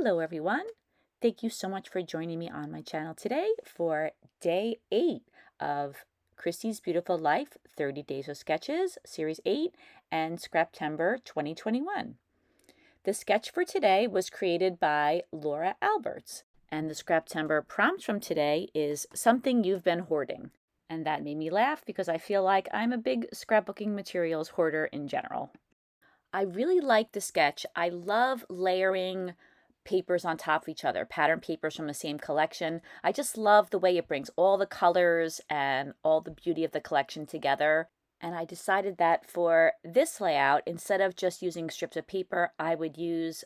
Hello everyone. Thank you so much for joining me on my channel today for day 8 of Christy's Beautiful Life 30 Days of Sketches, Series 8 and Scraptember 2021. The sketch for today was created by Laura Alberts, and the Scraptember prompt from today is something you've been hoarding. And that made me laugh because I feel like I'm a big scrapbooking materials hoarder in general. I really like the sketch. I love layering papers on top of each other, pattern papers from the same collection. I just love the way it brings all the colors and all the beauty of the collection together. And I decided that for this layout, instead of just using strips of paper, I would use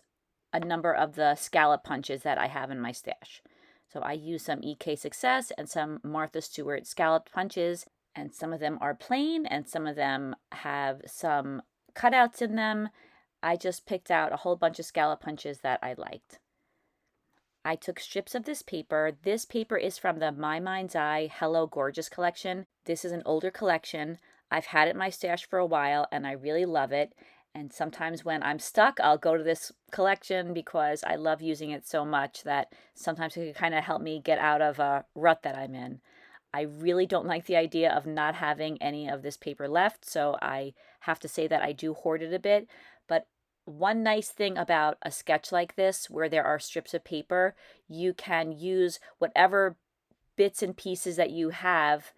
a number of the scallop punches that I have in my stash. So I use some EK Success and some Martha Stewart scallop punches, and some of them are plain and some of them have some cutouts in them. I just picked out a whole bunch of scallop punches that I liked. I took strips of this paper. This paper is from the My Mind's Eye Hello Gorgeous collection. This is an older collection. I've had it in my stash for a while and I really love it. And sometimes when I'm stuck, I'll go to this collection because I love using it so much that sometimes it can kind of help me get out of a rut that I'm in. I really don't like the idea of not having any of this paper left, so I have to say that I do hoard it a bit. But one nice thing about a sketch like this, where there are strips of paper, you can use whatever bits and pieces that you have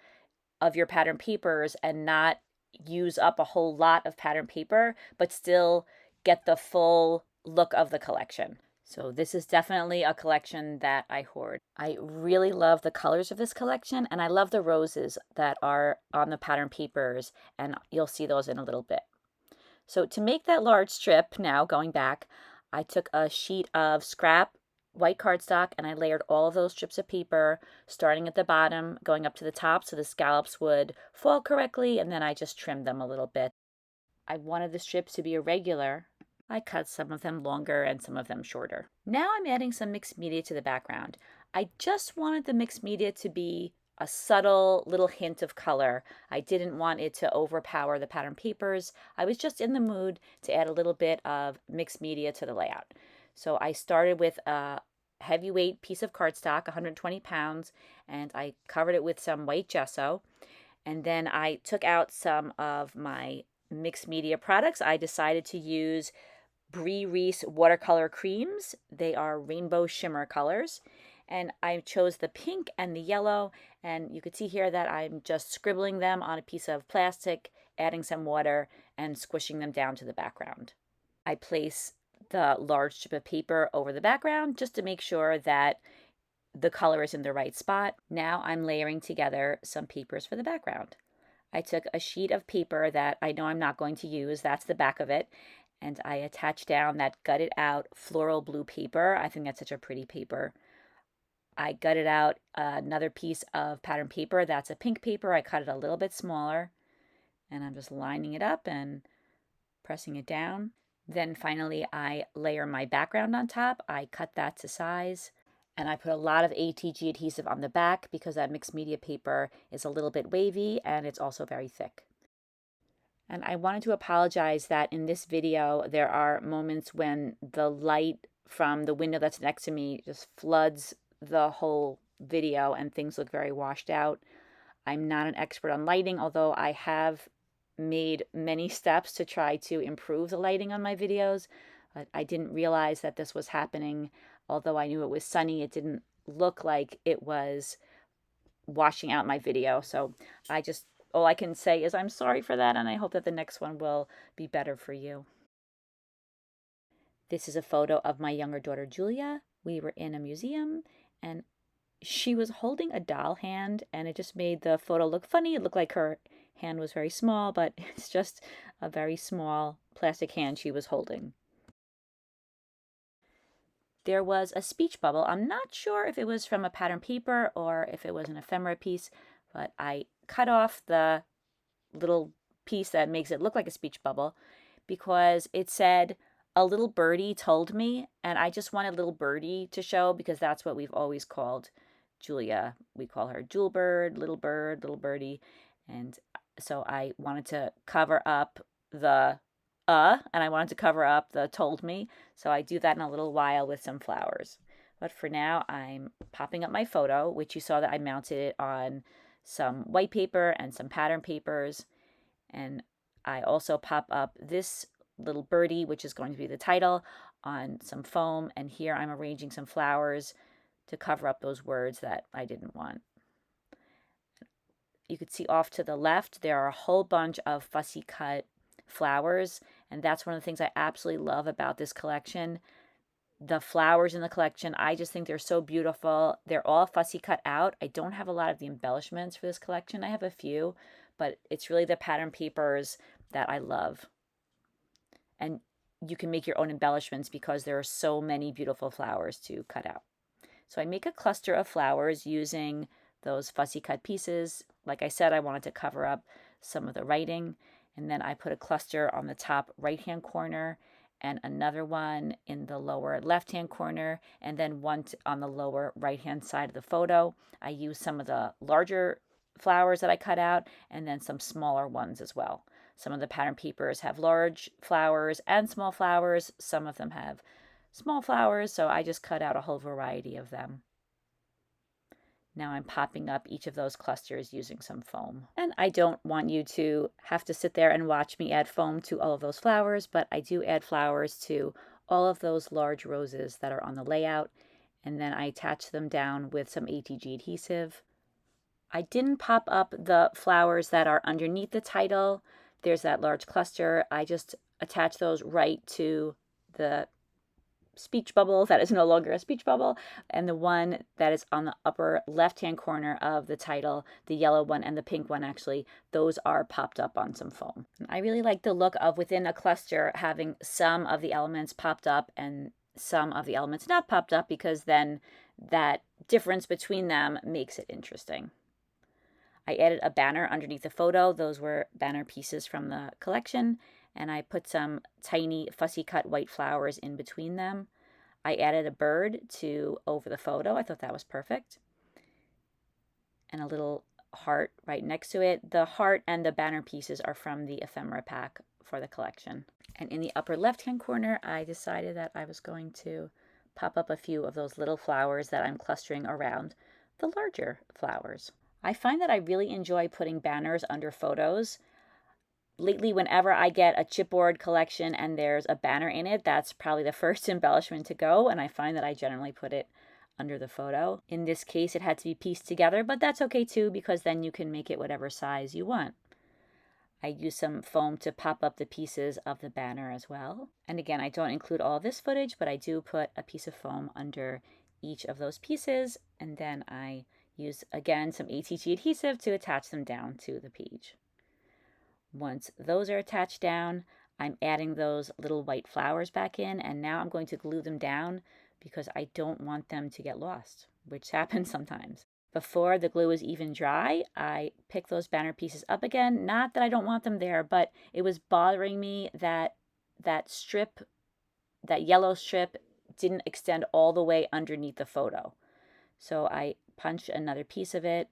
of your pattern papers and not use up a whole lot of pattern paper, but still get the full look of the collection. So this is definitely a collection that I hoard. I really love the colors of this collection, and I love the roses that are on the pattern papers, and you'll see those in a little bit. So to make that large strip, now going back, I took a sheet of scrap white cardstock and I layered all of those strips of paper, starting at the bottom, going up to the top so the scallops would fall correctly, and then I just trimmed them a little bit. I wanted the strips to be irregular. I cut some of them longer and some of them shorter. Now I'm adding some mixed media to the background. I just wanted the mixed media to be a subtle little hint of color. I didn't want it to overpower the pattern papers. I was just in the mood to add a little bit of mixed media to the layout. So I started with a heavyweight piece of cardstock, 120 pounds, and I covered it with some white gesso. And then I took out some of my mixed media products. I decided to use Reese watercolor creams. They are rainbow shimmer colors. And I chose the pink and the yellow. And you could see here that I'm just scribbling them on a piece of plastic, adding some water, and squishing them down to the background. I place the large strip of paper over the background just to make sure that the color is in the right spot. Now I'm layering together some papers for the background. I took a sheet of paper that I know I'm not going to use. That's the back of it. And I attached down that gutted out floral blue paper. I think that's such a pretty paper. I gutted out another piece of pattern paper. That's a pink paper. I cut it a little bit smaller. And I'm just lining it up and pressing it down. Then finally I layer my background on top. I cut that to size. And I put a lot of ATG adhesive on the back because that mixed media paper is a little bit wavy and it's also very thick. And I wanted to apologize that in this video, there are moments when the light from the window that's next to me just floods the whole video and things look very washed out. I'm not an expert on lighting, although I have made many steps to try to improve the lighting on my videos. But I didn't realize that this was happening. Although I knew it was sunny, it didn't look like it was washing out my video. So all I can say is I'm sorry for that, and I hope that the next one will be better for you. This is a photo of my younger daughter, Julia. We were in a museum, and she was holding a doll hand, and it just made the photo look funny. It looked like her hand was very small, but it's just a very small plastic hand she was holding. There was a speech bubble. I'm not sure if it was from a pattern paper or if it was an ephemera piece, but I cut off the little piece that makes it look like a speech bubble because it said, "A little birdie told me," and I just wanted little birdie to show because that's what we've always called Julia. We call her Jewel Bird, little birdie, and so I wanted to cover up the and I wanted to cover up the told me. So I do that in a little while with some flowers. But for now, I'm popping up my photo, which you saw that I mounted it on some white paper and some pattern papers. And I also pop up this little birdie, which is going to be the title, on some foam. And here I'm arranging some flowers to cover up those words that I didn't want. You could see off to the left, there are a whole bunch of fussy cut flowers. And that's one of the things I absolutely love about this collection. The flowers in the collection, I just think they're so beautiful. They're all fussy cut out. I don't have a lot of the embellishments for this collection. I have a few, but it's really the pattern papers that I love. And you can make your own embellishments because there are so many beautiful flowers to cut out. So I make a cluster of flowers using those fussy cut pieces. Like I said, I wanted to cover up some of the writing. And then I put a cluster on the top right-hand corner and another one in the lower left-hand corner, and then one on the lower right-hand side of the photo. I use some of the larger flowers that I cut out, and then some smaller ones as well. Some of the pattern papers have large flowers and small flowers. Some of them have small flowers, so I just cut out a whole variety of them. Now I'm popping up each of those clusters using some foam. And I don't want you to have to sit there and watch me add foam to all of those flowers, but I do add flowers to all of those large roses that are on the layout. And then I attach them down with some ATG adhesive. I didn't pop up the flowers that are underneath the title. There's that large cluster. I just attach those right to the speech bubble that is no longer a speech bubble, and the one that is on the upper left-hand corner of the title, the yellow one and the pink one, actually, those are popped up on some foam. I really like the look of within a cluster having some of the elements popped up and some of the elements not popped up, because then that difference between them makes it interesting. I added a banner underneath the photo. Those were banner pieces from the collection, and I put some tiny fussy cut white flowers in between them. I added a bird to over the photo. I thought that was perfect. And a little heart right next to it. The heart and the banner pieces are from the ephemera pack for the collection. And in the upper left-hand corner, I decided that I was going to pop up a few of those little flowers that I'm clustering around the larger flowers. I find that I really enjoy putting banners under photos. Lately, whenever I get a chipboard collection and there's a banner in it, that's probably the first embellishment to go, and I find that I generally put it under the photo. In this case, it had to be pieced together, but that's okay too, because then you can make it whatever size you want. I use some foam to pop up the pieces of the banner as well. And again, I don't include all this footage, but I do put a piece of foam under each of those pieces, and then I use, again, some ATG adhesive to attach them down to the page. Once those are attached down, I'm adding those little white flowers back in, and now I'm going to glue them down because I don't want them to get lost, which happens sometimes. Before the glue is even dry, I pick those banner pieces up again. Not that I don't want them there, but it was bothering me that that strip, that yellow strip, didn't extend all the way underneath the photo. So I punched another piece of it,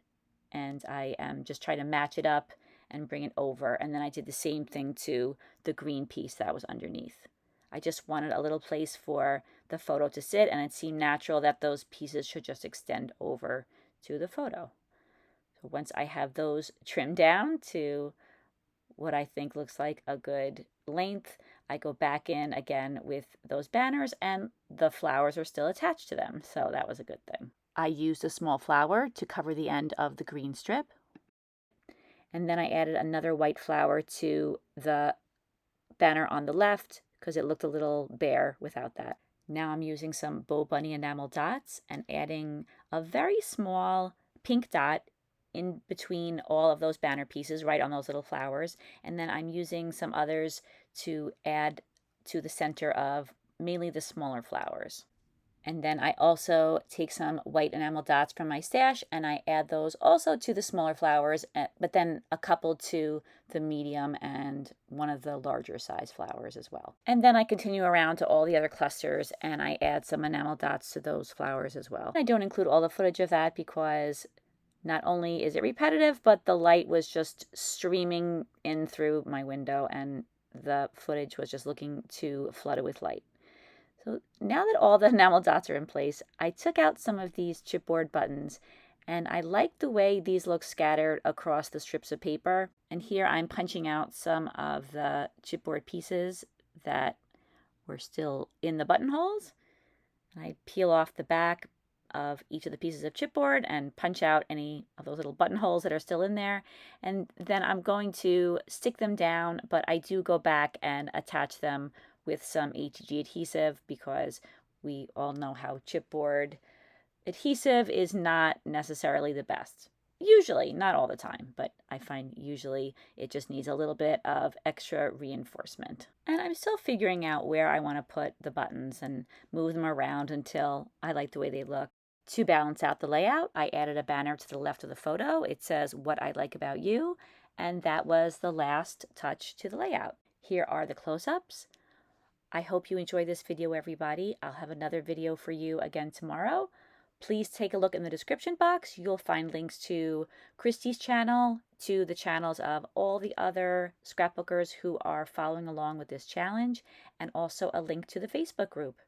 and I am just trying to match it up and bring it over. And then I did the same thing to the green piece that was underneath. I just wanted a little place for the photo to sit, and it seemed natural that those pieces should just extend over to the photo. So once I have those trimmed down to what I think looks like a good length, I go back in again with those banners, and the flowers are still attached to them. So that was a good thing. I used a small flower to cover the end of the green strip. And then I added another white flower to the banner on the left because it looked a little bare without that. Now I'm using some Bow Bunny enamel dots and adding a very small pink dot in between all of those banner pieces, right on those little flowers. And then I'm using some others to add to the center of mainly the smaller flowers. And then I also take some white enamel dots from my stash and I add those also to the smaller flowers, but then a couple to the medium and one of the larger size flowers as well. And then I continue around to all the other clusters and I add some enamel dots to those flowers as well. I don't include all the footage of that because not only is it repetitive, but the light was just streaming in through my window and the footage was just looking to flood it with light. So now that all the enamel dots are in place, I took out some of these chipboard buttons, and I like the way these look scattered across the strips of paper. And here I'm punching out some of the chipboard pieces that were still in the buttonholes. I peel off the back of each of the pieces of chipboard and punch out any of those little buttonholes that are still in there. And then I'm going to stick them down, but I do go back and attach them with some HG adhesive because we all know how chipboard adhesive is not necessarily the best. Usually, not all the time, but I find usually it just needs a little bit of extra reinforcement. And I'm still figuring out where I want to put the buttons and move them around until I like the way they look. To balance out the layout, I added a banner to the left of the photo. It says, "What I Like About You," and that was the last touch to the layout. Here are the close-ups. I hope you enjoyed this video, everybody. I'll have another video for you again tomorrow. Please take a look in the description box. You'll find links to Christy's channel, to the channels of all the other scrapbookers who are following along with this challenge, and also a link to the Facebook group.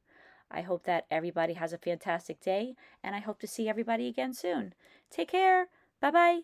I hope that everybody has a fantastic day, and I hope to see everybody again soon. Take care. Bye-bye.